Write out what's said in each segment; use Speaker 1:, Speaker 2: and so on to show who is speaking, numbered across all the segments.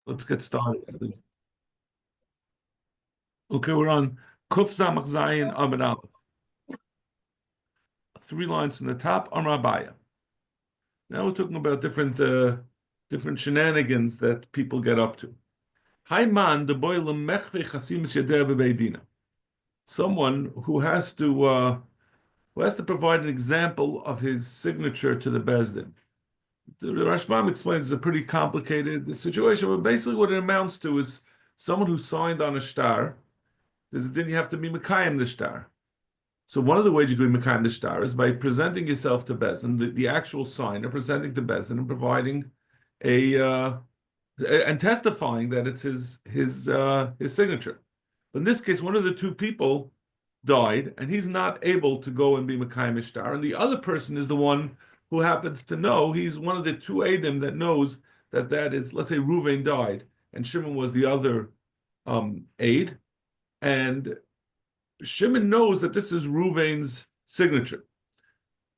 Speaker 1: Let's get started. Okay, we're on Kuf Samach Zayin Amid Aleph. 3 lines from the top, Amar Abaya. Now we're talking about different shenanigans that people get up to. Hayman the boy lemechve chasimis yadeh bebeidina. Someone who has to provide an example of his signature to the Bezdin. The Rashbam explains it's a pretty complicated situation, but basically what it amounts to is someone who signed on a star. Then you have to be Mekayim the star. So one of the ways you can be Mekayim the star is by presenting yourself to Bezdin, the actual signer presenting to Bezdin and providing and testifying that it's his signature. But in this case, one of the two people died, and he's not able to go and be Mekayim Ishtar, and the other person is the one who happens to know. He's one of the two Eidim that knows that is, let's say, Ruvain died, and Shimon was the other aid, and Shimon knows that this is Ruvain's signature.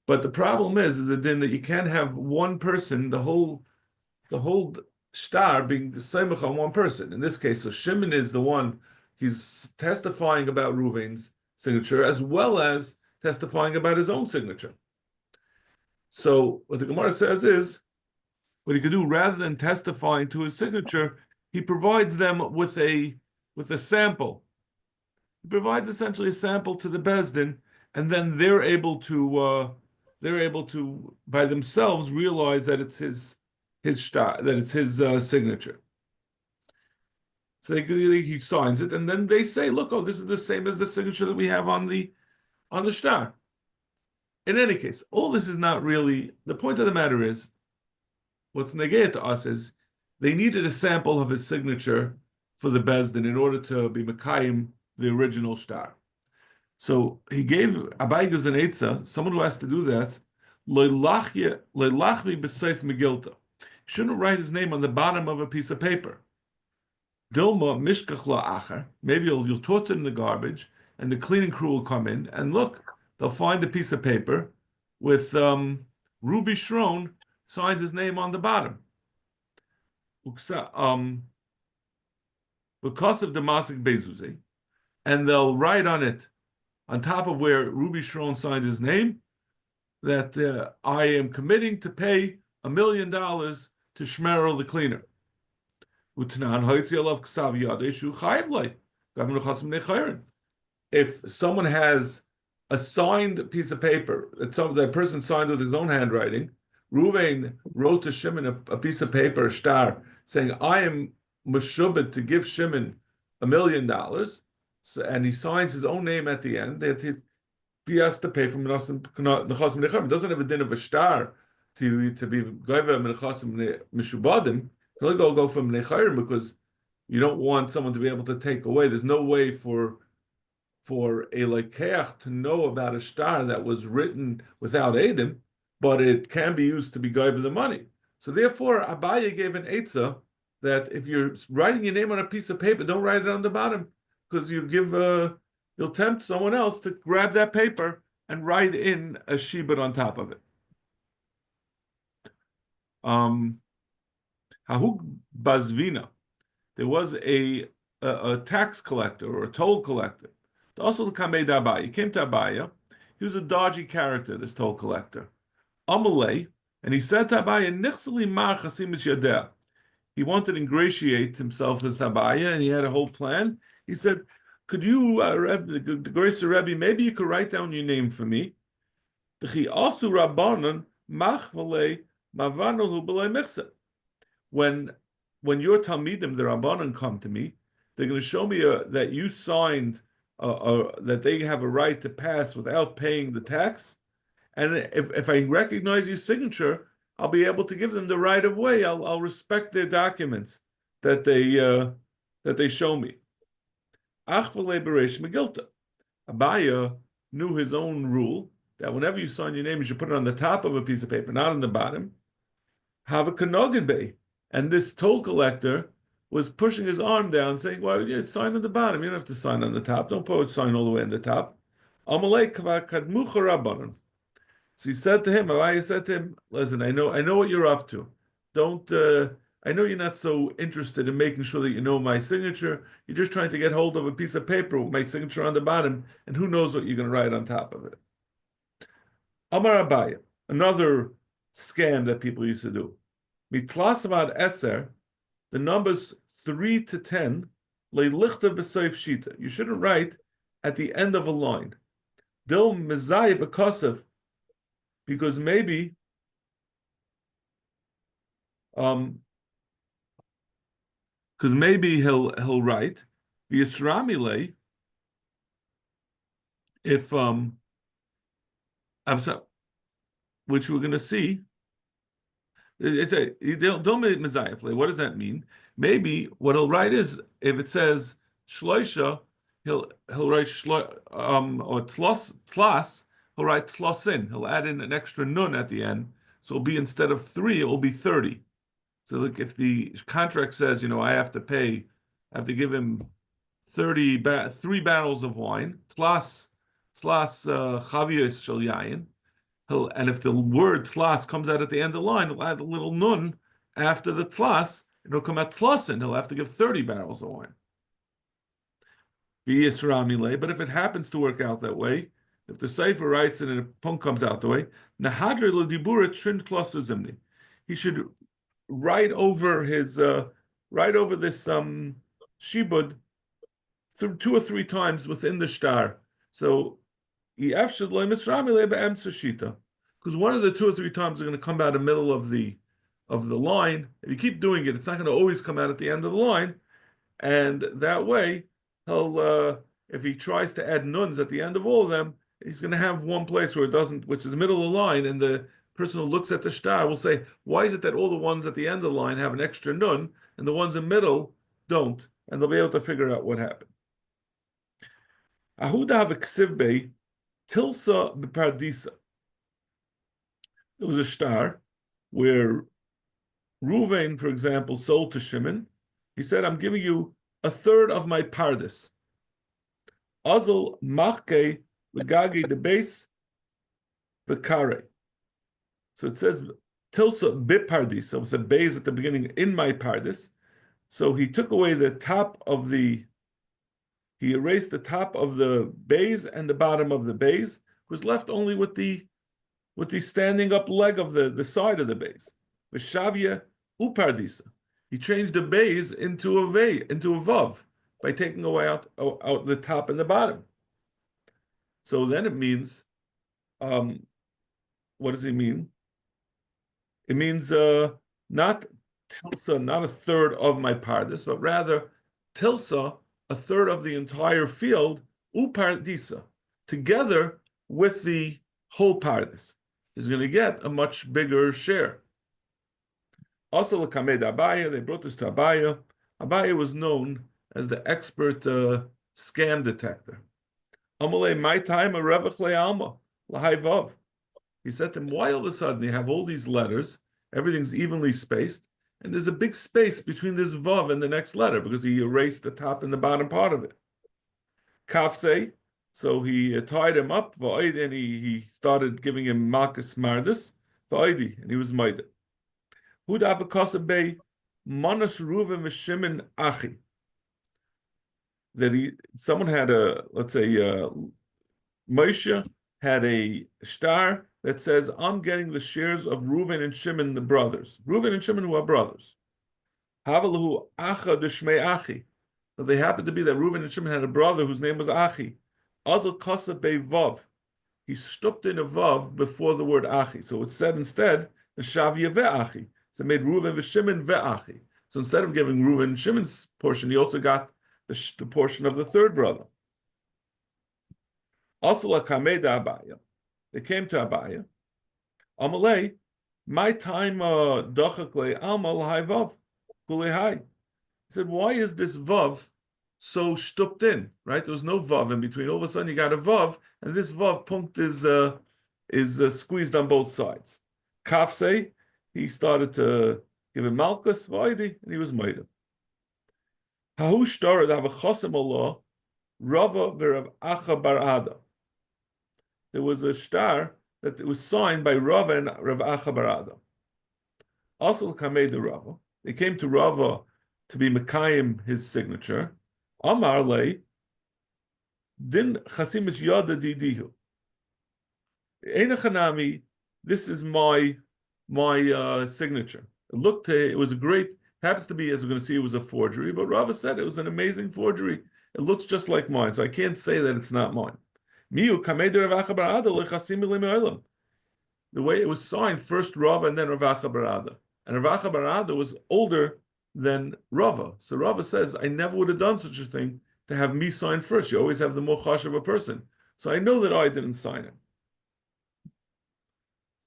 Speaker 1: But the problem is that then that you can't have one person, the whole star being Seimach on one person. In this case, so Shimon is the one, he's testifying about Ruvain's signature as well as testifying about his own signature. So what the Gemara says is, what he could do rather than testifying to his signature, he provides them with a sample. He provides essentially a sample to the Bezdin, and then they're able to by themselves realize that it's his star, that it's his signature. So he signs it, and then they say, "Look, oh, this is the same as the signature that we have on the star." In any case, all this is not really the point of the matter. Is what's negate to us is they needed a sample of his signature for the Bezdin in order to be Mekayim the original star. So he gave Abai gives an Eitzah, someone who has to do that, Leilachvi b'seif Megilta. Shouldn't write his name on the bottom of a piece of paper. Dilma mishkach la'acher. Maybe you'll toss it in the garbage, and the cleaning crew will come in, and look, they'll find a piece of paper with Ruby Shron signed his name on the bottom. Because of the Masik Bezuzi, and they'll write on it, on top of where Ruby Shron signed his name, that I am committing to pay $1 million to Shmerel the cleaner. If someone has a signed piece of paper that person signed with his own handwriting, Ruvain wrote to Shimon a piece of paper, a star, saying, I am meshubed to give Shimon $1 million, so, and he signs his own name at the end, that he has to pay for Menasim Nechasim Nechayim. It doesn't have a din of a star to be Goyva Menachasim Mishubadim. You only go from Nechayim because you don't want someone to be able to take away. There's no way for a Lekeach to know about a star that was written without Eidim, but it can be used to be Goyva the money. So therefore, Abaye gave an Eitzah that if you're writing your name on a piece of paper, don't write it on the bottom, because you'll tempt someone else to grab that paper and write in a shibud on top of it. Hahug Bazvina, there was a tax collector or a toll collector. Also the Kamei Abaya. He came to Abaya. He was a dodgy character, this toll collector. Amalei, and he said to Abaya, Nichsali ma chasimis yadeh. He wanted to ingratiate himself with Abaya, and he had a whole plan. He said, could you, the grace of Rebbe, maybe you could write down your name for me? When your Talmidim, the Rabbanon, come to me, they're going to show me that you signed, that they have a right to pass without paying the tax. And if I recognize your signature, I'll be able to give them the right of way. I'll respect their documents that they show me. Abaya knew his own rule that whenever you sign your name, you should put it on the top of a piece of paper, not on the bottom. Have a kanogid. And this toll collector was pushing his arm down, saying, well, yeah, sign on the bottom. You don't have to sign on the top. Don't put sign all the way on the top. So he said to him, Abaya said to him, listen, I know what you're up to. I I know you're not so interested in making sure that you know my signature. You're just trying to get hold of a piece of paper with my signature on the bottom, and who knows what you're going to write on top of it. Amar Abaya, another scam that people used to do. Mitlasavad Eser, the numbers 3 to 10, leilichta b'soif shita. You shouldn't write at the end of a line. Dil mezayev a because maybe um because maybe he'll write the Yisramile if I'm sorry, which we're going to see. It's a don't make mezayef. What does that mean? Maybe what he'll write is if it says shloisha, he'll write or tlas, he'll write tlosin. He'll add in an extra nun at the end, so it'll be instead of 3, it will be 30. So look, if the contract says, I have to give him 3 barrels of wine, tlas chaviyos shel yayin. And if the word tlas comes out at the end of the line, he'll add a little nun after the tlas, and it'll come out tlasin. He'll have to give 30 barrels of wine. But if it happens to work out that way, if the Sefer writes it and a punk comes out the way, Nahadre l'dibura trin tlasazimni. He should write over this shibud through 2 or 3 times within the shtar. So because one of the 2 or 3 times are going to come out in the middle of the line. If you keep doing it, it's not going to always come out at the end of the line, and that way he'll if he tries to add nuns at the end of all of them, he's going to have one place where it doesn't, which is the middle of the line, and the person who looks at the shtar will say, "Why is it that all the ones at the end of the line have an extra nun and the ones in the middle don't?" And they'll be able to figure out what happened. Ahuda have a ksivbe. Tilsa b'pardisa. There was a shtar where Ruvain, for example, sold to Shimon. He said, "I'm giving you 1/3 of my pardis." Azul machke legagi the base v'kare. So it says tilsa b'pardisa with the base at the beginning in my pardis. So he took away the top of he erased the top of the bays and the bottom of the bays, was left only with the standing up leg of the side of the bays. Vishavya upardisa. He changed the bays into a vav by taking away out the top and the bottom. So then it means, what does it mean? It means not tilsa, not 1/3 of my pardis, but rather tilsa, 1/3 of the entire field, upardisa, together with the whole pardis, is going to get a much bigger share. Also, l'kamed Abaya, they brought this to Abaya. Abaya was known as the expert scam detector. Amalei, my time a revach le'alma l'hayvav. He said to him, why all of a sudden you have all these letters, everything's evenly spaced, and there's a big space between this vav and the next letter because he erased the top and the bottom part of it. Kafse, so he tied him up, and he started giving him makas mardis, and he was maida. Hud avakasa bay manas ruvim v'shimin achi. That someone had let's say, Moshe had a star that says, I'm getting the shares of Reuven and Shimon, the brothers. Reuven and Shimon, who are brothers. Havalahu Acha Deshmei Achi. So they happened to be that Reuven and Shimon had a brother whose name was Achi. Azal Kasa Bei Vav. He stopped in a Vav before the word Achi. So it said instead, the Shavya Ve'achi. So it made Reuven V'Shimon Ve'achi. So instead of giving Reuven and Shimon's portion, he also got the portion of the third brother. Also, Kameda Abaya. They came to Abaya. Amalei, my time dachakle amal hayvav kulehai. He said, why is this vav so stupped in? Right, there was no vav in between. All of a sudden, you got a vav, and this vav punkt is squeezed on both sides. Kafse, he started to give him malchus vaydi, and he was maida. Hahu shtarad have a chosem Allah Rava v'Rav Acha bar Ada. There was a shtar that it was signed by Rava and Rav Acha bar Ada. Also, Kamei de Rava. They came to Rava to be Mekayim his signature. Amar le din chasimis yada didihu. Einachanami, this is my signature. It was a great, happens to be, as we're going to see, it was a forgery, but Rava said it was an amazing forgery. It looks just like mine, so I can't say that it's not mine. The way it was signed, first Rava and then Rav Acha bar Ada. And Rav Acha bar Ada was older than Rava. So Rava says, I never would have done such a thing to have me sign first. You always have the more chash of a person. So I know that I didn't sign it.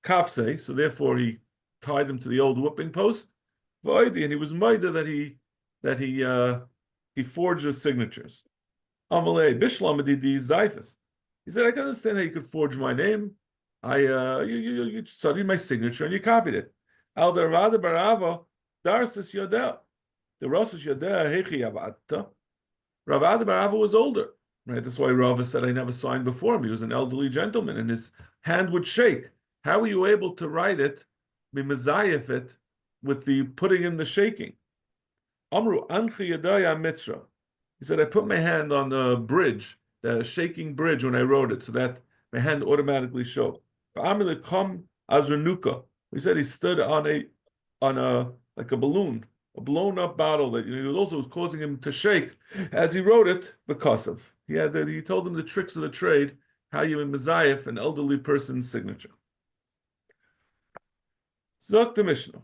Speaker 1: Kafse, so therefore he tied him to the old whipping post. And he was maida that he forged the signatures. Amalei Bishlam Adidi Zaifas. He said, I can understand how you could forge my name. You studied my signature and you copied it. Al Darada Barava Darsis Yodel. The Rosh Yodel Hechi Avata. Ravada Barava was older. Right? That's why Rava said I never signed before him. He was an elderly gentleman and his hand would shake. How were you able to write it, be mezayef it, with the putting in the shaking? Amru Anchi Yadaya Mitra. He said, I put my hand on the bridge, the shaking bridge, when I wrote it, so that my hand automatically showed. He said he stood on a like a balloon, a blown up bottle that also was causing him to shake as he wrote it because of. He told him the tricks of the trade, how you mezayef an elderly person's signature. Zok the Mishnah.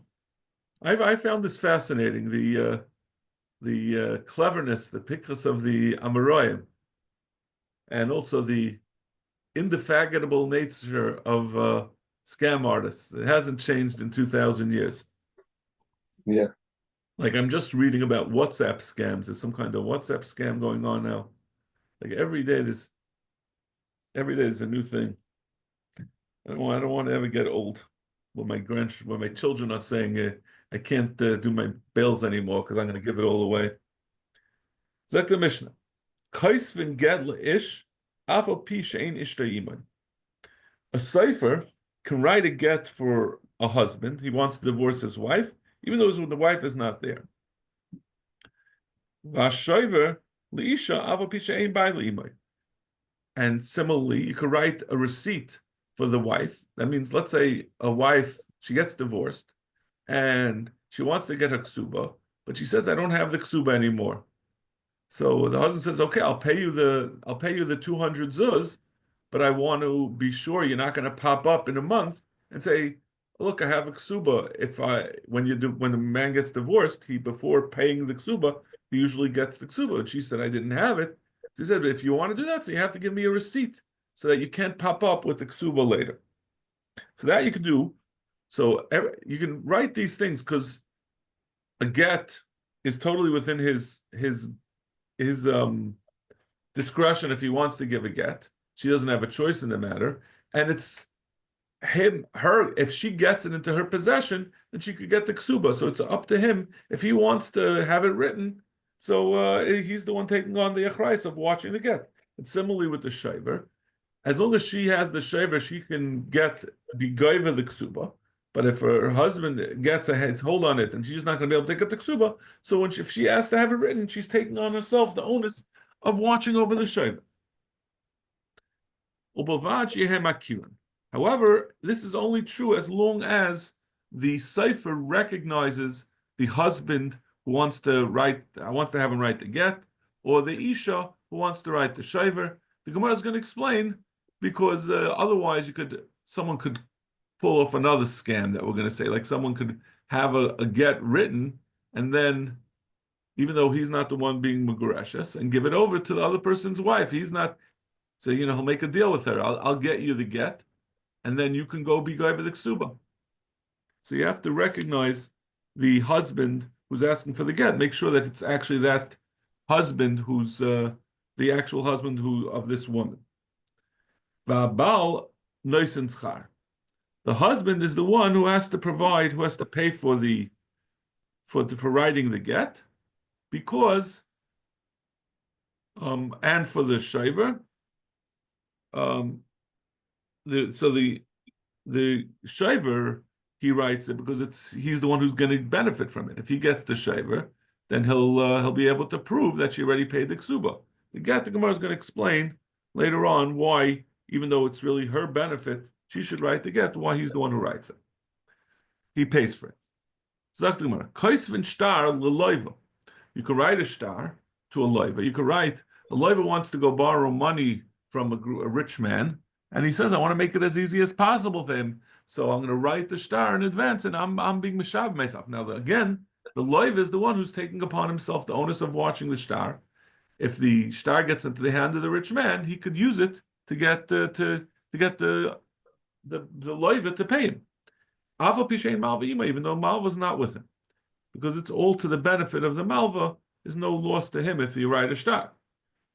Speaker 1: I found this fascinating. The cleverness, the pictures of the Amoraim, and also the indefatigable nature of scam artists. It hasn't changed in 2,000 years.
Speaker 2: Yeah.
Speaker 1: Like I'm just reading about WhatsApp scams. There's some kind of WhatsApp scam going on now. Like every day there's a new thing. I don't want to ever get old. When my children are saying I can't do my bills anymore because I'm going to give it all away. Zek the Mishnah. Kaisvin gedla ish afal pi she'ein ishta iman. A cipher can write a get for a husband. He wants to divorce his wife, even though the wife is not there. Vashoiver liisha afal pi she'ein bai leimai. And similarly, you could write a receipt for the wife. That means, let's say a wife, she gets divorced and she wants to get her ksuba, but she says, I don't have the ksuba anymore. So the husband says, okay, I'll pay you the 200 zuz, but I want to be sure you're not going to pop up in a month and say, look, I have a ksuba. When the man gets divorced, before paying the ksuba, he usually gets the ksuba. And she said, I didn't have it. She said, if you want to do that, so you have to give me a receipt so that you can't pop up with the ksuba later. So that you can do. So you can write these things because a get is totally within his discretion if he wants to give a get. She doesn't have a choice in the matter. And it's her, if she gets it into her possession, then she could get the ksuba. So it's up to him if he wants to have it written. So he's the one taking on the achrayus of watching the get. And similarly with the shaver, as long as she has the shaver, she can be goiva the ksuba. But if her husband gets a hold on it, and she's not going to be able to take it the ksuba, so if she asks to have it written, she's taking on herself the onus of watching over the shaver. However, this is only true as long as the cipher recognizes the husband who wants to have him write the get, or the isha who wants to write the shaver. The Gemara is going to explain, because otherwise someone could pull off another scam that we're going to say, like someone could have a get written, and then, even though he's not the one being Megureshes, and give it over to the other person's wife. He's not, so he'll make a deal with her. I'll get you the get, and then you can go be guy with the ksuba. So you have to recognize the husband who's asking for the get. Make sure that it's actually that husband who's the actual husband of this woman. Va'abal noisin schar. The husband is the one who has to pay for writing the get, because and for the shaver. The shaver he writes it because he's the one who's going to benefit from it. If he gets the shaver, then he'll be able to prove that she already paid the ksuba. The Gemara is going to explain later on why, even though it's really her benefit, she should write the get. Why he's the one who writes it. He pays for it. Sagt the Gemara, Kaisvin star leloiva. You can write a star to a loiva. You can write a loiva wants to go borrow money from a rich man, and he says, I want to make it as easy as possible for him. So I'm going to write the star in advance, and I'm being mishab myself. Now, again, the loiv is the one who's taking upon himself the onus of watching the star. If the star gets into the hand of the rich man, he could use it to get the loiva to pay him. Even though Malva's not with him, because it's all to the benefit of the Malva. There's no loss to him if you write a star.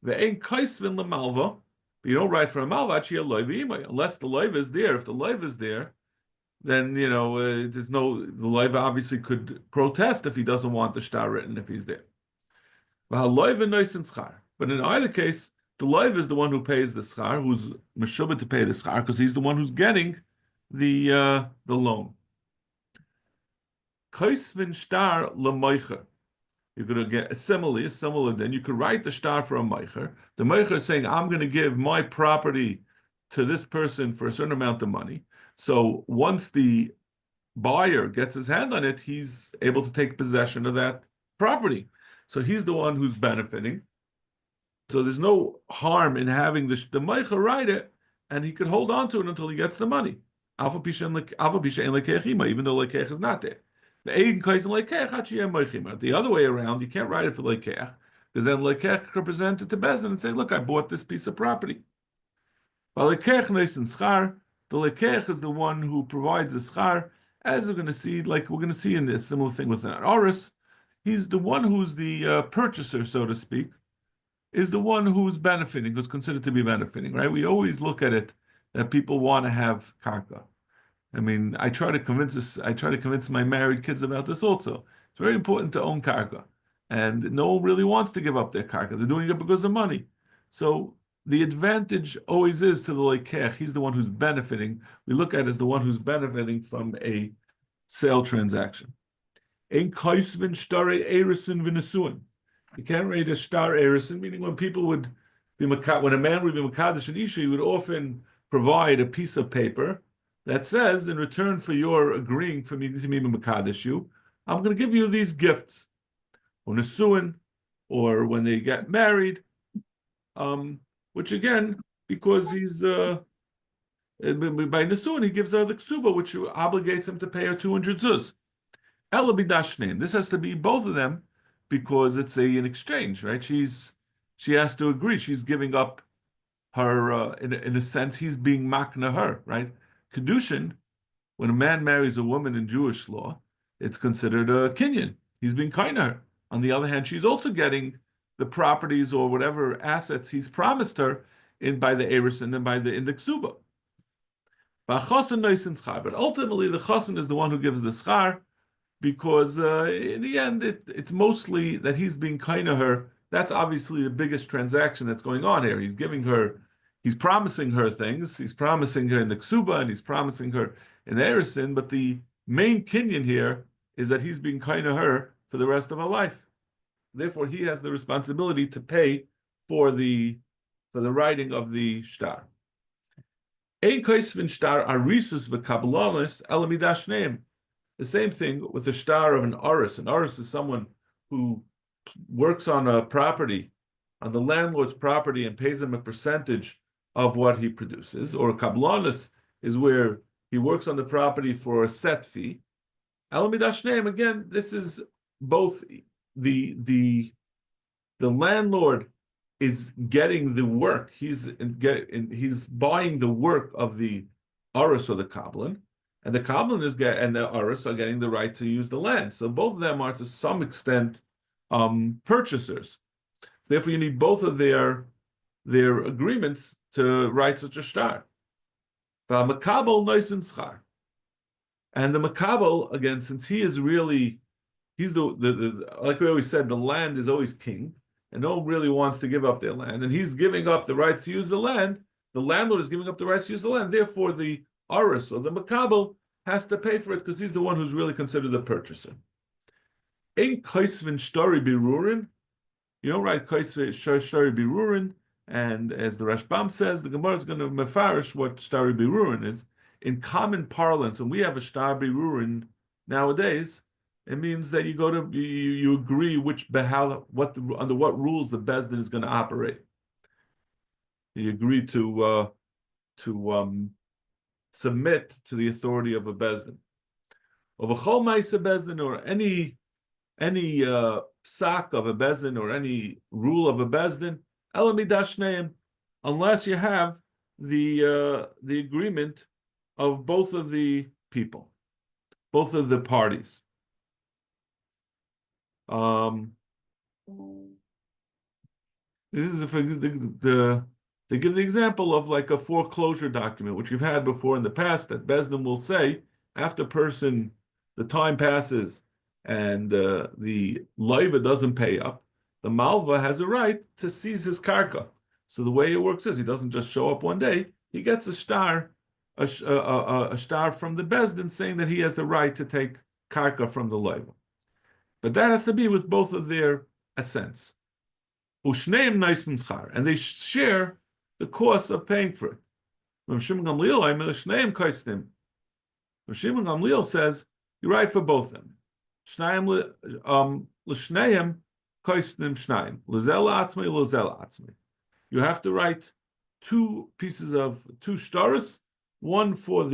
Speaker 1: The ain't kaisvin the Malva. But you don't write for a Malva unless the loiva is there. If the loiva is there, then there's no. The loiva obviously could protest if he doesn't want the star written if he's there. But in either case, the loiva is the one who pays the schar, who's meshubah to pay the schar, because he's the one who's getting the loan. Kaisvin star lemoicher. You're going to get a similar. Then you could write the star for a meicher. The meicher is saying, I'm going to give my property to this person for a certain amount of money. So once the buyer gets his hand on it, he's able to take possession of that property. So he's the one who's benefiting. So there's no harm in having the meicher write it, and he could hold on to it until he gets the money. Even though lekech is not there. The other way around, you can't write it for lekech, because then lekech could present it to Bezdin and say, look, I bought this piece of property. The lekech is the one who provides the schar, as we're going to see, in this similar thing with an oris. He's the one who's the purchaser, so to speak, is the one who's benefiting, who's considered to be benefiting, right? We always look at it that people want to have karka. I mean, I try to convince my married kids about this also. It's very important to own karka. And no one really wants to give up their karka. They're doing it because of money. So the advantage always is to the lekech. He's the one who's benefiting. We look at it as the one who's benefiting from a sale transaction. You can't read a star erison, meaning when people would be when a man would be makadosh and isha, he would often provide a piece of paper that says, in return for your agreeing for me to be makadosh you, I'm going to give you these gifts, or nesuin, or when they get married, which again, because he's by nesuin, he gives her the ksuba, which obligates him to pay her 200 zuz. Elabidashnein. This has to be both of them because it's an exchange, right? She has to agree. She's giving up her, in a sense, he's being makna her, right? Kedushin, when a man marries a woman in Jewish law, it's considered a kinyan. He's being kind to her. On the other hand, she's also getting the properties or whatever assets he's promised her by the erison and in the ksuba. But ultimately, the chosin is the one who gives the schar, because in the end, it's mostly that he's being kind to her. That's obviously the biggest transaction that's going on here. He's promising her things. He's promising her in the ksuba, and he's promising her in the erison. But the main kinyan here is that he's being kind to her for the rest of her life. Therefore, he has the responsibility to pay for the writing of the shtar. Ein kaisvin shtar arisus v'kabalanis elamidashneim. The same thing with the shtar of an aris. An aris is someone who works on a property, on the landlord's property, and pays him a percentage of what he produces. Or a kablanis is where he works on the property for a set fee. Elamidashneim, again, this is both the landlord is getting the work. He's buying the work of the aris or the kablan, and the kablan and the aris are getting the right to use the land. So both of them are to some extent purchasers. Therefore, you need both of their agreements to write such a shtar. And the makabel, again, since he is really, he's the like we always said, the land is always king, and no one really wants to give up their land, and he's giving up the rights to use the land. The landlord is giving up the rights to use the land. Therefore, the aris or the makabel has to pay for it because he's the one who's really considered the purchaser. Ain't kaisvin stori birurin. You don't write kaisvin stori birurin. And as the Rashbam says, the Gemara is going to mefarish what stori birurin is. In common parlance, and we have a star birurin nowadays, it means that you go to you agree which behal under what rules the bezdin is going to operate. You agree to submit to the authority of a bezdin, of a chol ma'isa bezdin, or any psak of a bezdin or any rule of a bezdin, elamidashneim, unless you have the agreement of both of the people, both of the parties. This is they give the example of like a foreclosure document, which you've had before in the past, that Bezdin will say after the time passes and the loiva doesn't pay up, the malva has a right to seize his karka. So the way it works is he doesn't just show up one day; he gets a star from the Bezdin saying that he has the right to take karka from the loiva. But that has to be with both of their assents. Ushneim naisen schar, and they share the cost of paying for it. Rav Shimon Gamliel says you're right for both of them. L'shneim koisnim shneim l'zel atzmei l'zel atzmei. You have to write two shtaros, one for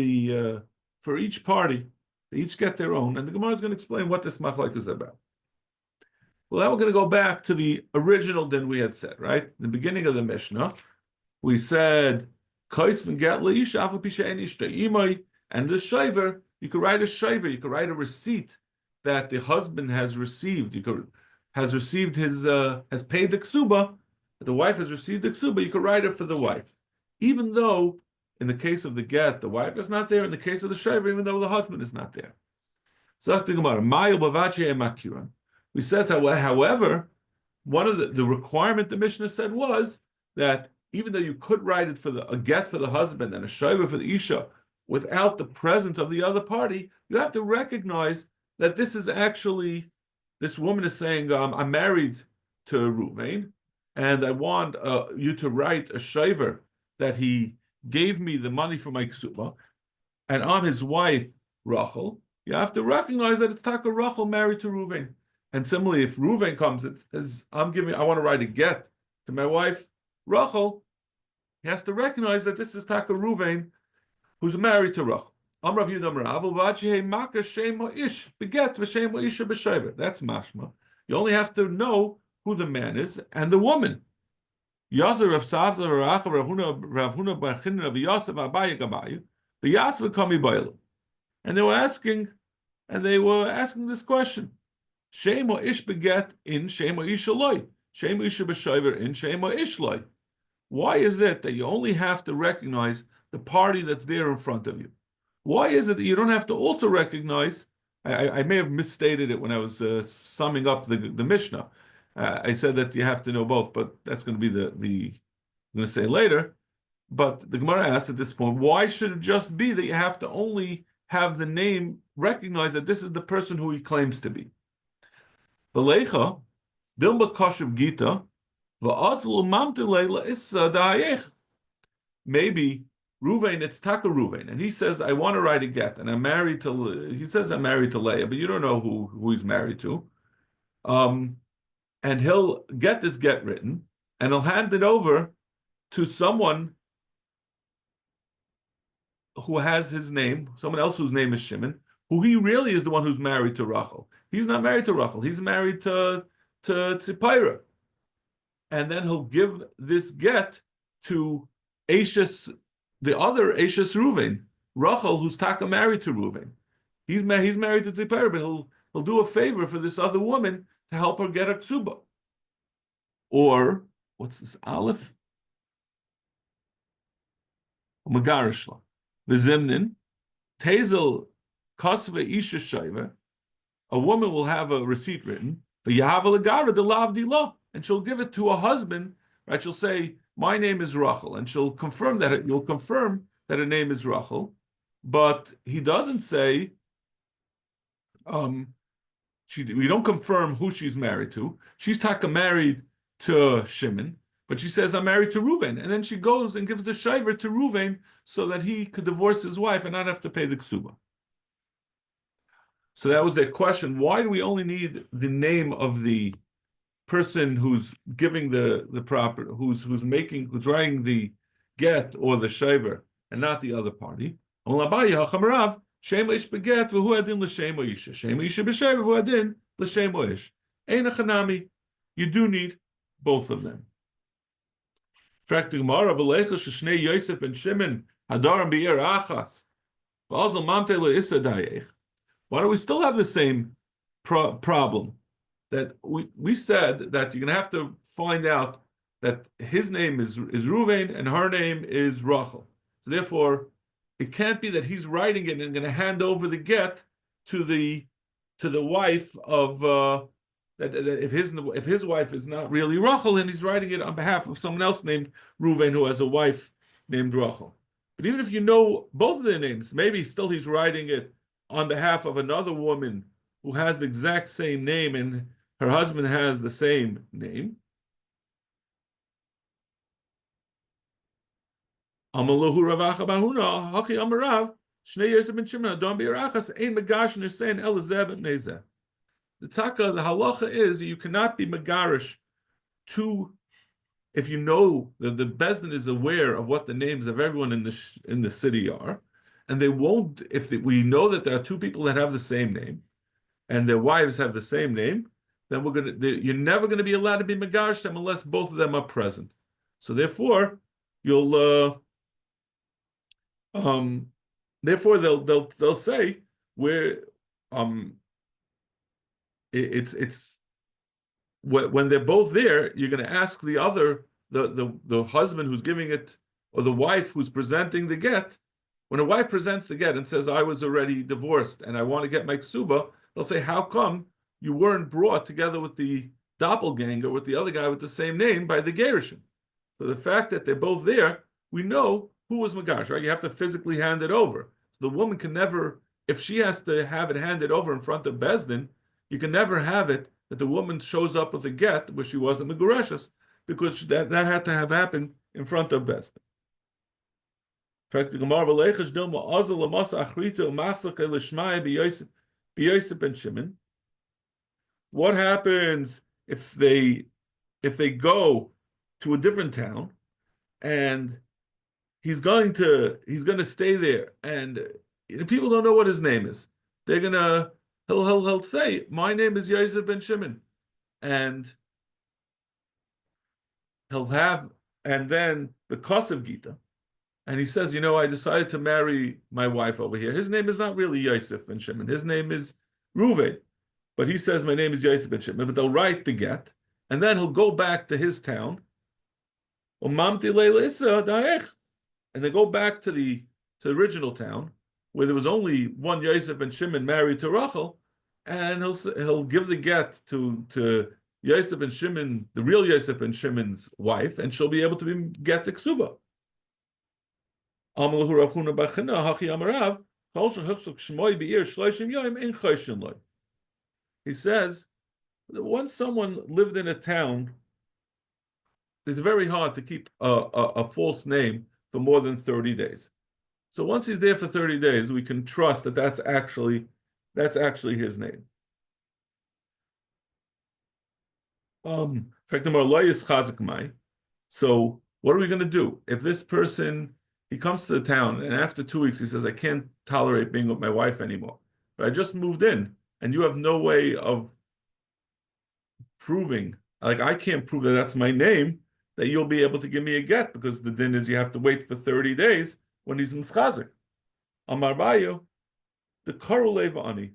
Speaker 1: each party. They each get their own, and the Gemara is going to explain what this machlok is about. Well, now we're going to go back to the original din we had said, right? In the beginning of the Mishnah, we said, and the shaver, you could write a shaver, you could write a receipt that the husband has received. Has paid the ksuba, the wife has received the ksuba, you could write it for the wife. Even though, in the case of the get, the wife is not there, in the case of the shaver, even though the husband is not there. We said, however, one of the requirement the Mishnah said was that even though you could write it for a get for the husband and a shayva for the isha without the presence of the other party, you have to recognize that this woman is saying, I'm married to Ruvain, and I want you to write a shayva that he gave me the money for my ksuba, and on his wife Rachel, you have to recognize that it's Taka Rachel married to Ruvain. And similarly, if Ruvain comes, I want to write a get to my wife Rachel, he has to recognize that this is Taka Ruvain, who's married to Rachel. That's mashma. You only have to know who the man is and the woman. And they were asking this question. Shema ish beget in Shema ish loy. Shema ish b'shover in Shema ish loy. Why is it that you only have to recognize the party that's there in front of you? Why is it that you don't have to also recognize? I may have misstated it when I was summing up the Mishnah. I said that you have to know both, but that's going to be I'm going to say later. But the Gemara asks at this point, why should it just be that you have to only have the name recognize that this is the person who he claims to be? Belecha, Dilma Koshev Gita, maybe Ruvain, it's Taka Ruvain, and he says, I want to write a get, and I'm married to, he says I'm married to Leah, but you don't know who he's married to. And he'll get this get written, and he'll hand it over to someone who has his name, someone else whose name is Shimon, who he really is the one who's married to Rachel. He's not married to Rachel, he's married to Tzipira. And then he'll give this get to Ashes, the other Ashes Ruvain, Rachel, who's Taka married to Ruvain. He's married to Tzipira, but he'll do a favor for this other woman to help her get a ksuba. Or, what's this, Aleph? Magarishla. The Zimnin, Tezel Kosve Isha Shaiva, a woman will have a receipt written, and she'll give it to a husband, right? She'll say, my name is Rachel, and you'll confirm that her name is Rachel, but he doesn't say, we don't confirm who she's married to. She's taka married to Shimon, but she says, I'm married to Reuven. And then she goes and gives the shiver to Reuven so that he could divorce his wife and not have to pay the ksuba. So that was their question. Why do we only need the name of the person who's giving the property, who's writing the get or the shiver, and not the other party? Shema ish beget v'hu adin l'shema isha. Shema isha b'shever v'hu adin l'shema ish. Ein achanami. You do need both of them. Fragt die Gemara, v'leicha sheshnei Yosef ben Shimon hadarim be'ir achas v'azal mamte le'issa dayech. Why do we still have the same problem? That we said that you're going to have to find out that his name is Reuven and her name is Rachel. So therefore, it can't be that he's writing it and going to hand over the get to the wife of that if his wife is not really Rachel and he's writing it on behalf of someone else named Reuven who has a wife named Rachel. But even if you know both of their names, maybe still he's writing it on behalf of another woman who has the exact same name and her husband has the same name. Amalahu Ravacha Bahuna, Haki Amarav, Shnei Yosef ben Shimon, Adon Be'erachas, Ein Megash Nesein Elazeb and Nezeh. The halacha is you cannot be Megarish if you know that the Bezdin is aware of what the names of everyone in the city are, and they won't, we know that there are two people that have the same name, and their wives have the same name, then you're never going to be allowed to be Megarish them unless both of them are present. So therefore, they'll say it's when they're both there, you're going to ask the husband who's giving it or the wife who's presenting the get. When a wife presents the get and says, I was already divorced and I want to get my ksuba, they'll say, how come you weren't brought together with the doppelganger, with the other guy with the same name by the gerushin? So the fact that they're both there, we know who was Magash, right? You have to physically hand it over. The woman can never, if she has to have it handed over in front of Bezdin, you can never have it that the woman shows up with a get where she wasn't Megureshus, because that had to have happened in front of Bezdin. In fact, the Gemara v'leichash dilma azal lamasa achrito machzake l'shmaya b'Yosef ben Shimon. What happens if they go to a different town and he's going to stay there and people don't know what his name is? He'll say, my name is Yosef ben Shimon, and and then the Kosev Gita, and he says, I decided to marry my wife over here. His name is not really Yosef ben Shimon. His name is Reuven, but he says my name is Yosef ben Shimon. But they'll write the get, and then he'll go back to his town, and they go back to the original town where there was only one Yosef ben Shimon married to Rachel, and he'll give the get to Yosef ben Shimon, the real Yosef ben Shimon's wife, and she'll be able to get the ksuba. He says that once someone lived in a town, it's very hard to keep a false name for more than 30 days. So once he's there for 30 days, we can trust that that's actually his name. So what are we going to do? If this person, he comes to the town and after 2 weeks he says, I can't tolerate being with my wife anymore, but I just moved in and you have no way of proving, like I can't prove that that's my name, that you'll be able to give me a get, because the din is you have to wait for 30 days when he's mischazik. Amar Bayo, the Karulev Ani.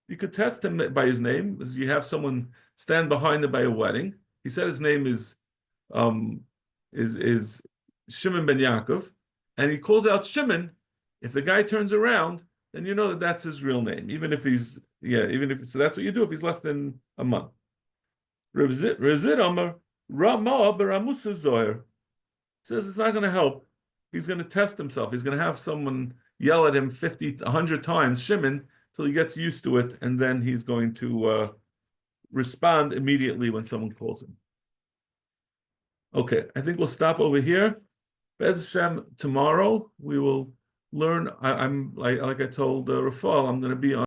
Speaker 1: You could test him by his name, as you have someone stand behind him by a wedding. He said his name is Shimon ben Yaakov, and he calls out Shimon. If the guy turns around, then you know that that's his real name, even if so that's what you do if he's less than a month. Rezid Amar Rama Baramusa Zoyer says it's not going to help. He's going to test himself. He's going to have someone, yell at him 50, 100 times, Shimon, till he gets used to it, and then he's going to respond immediately when someone calls him. Okay, I think we'll stop over here. Bez Hashem, tomorrow we will learn. I'm like I told Rafal, I'm going to be on.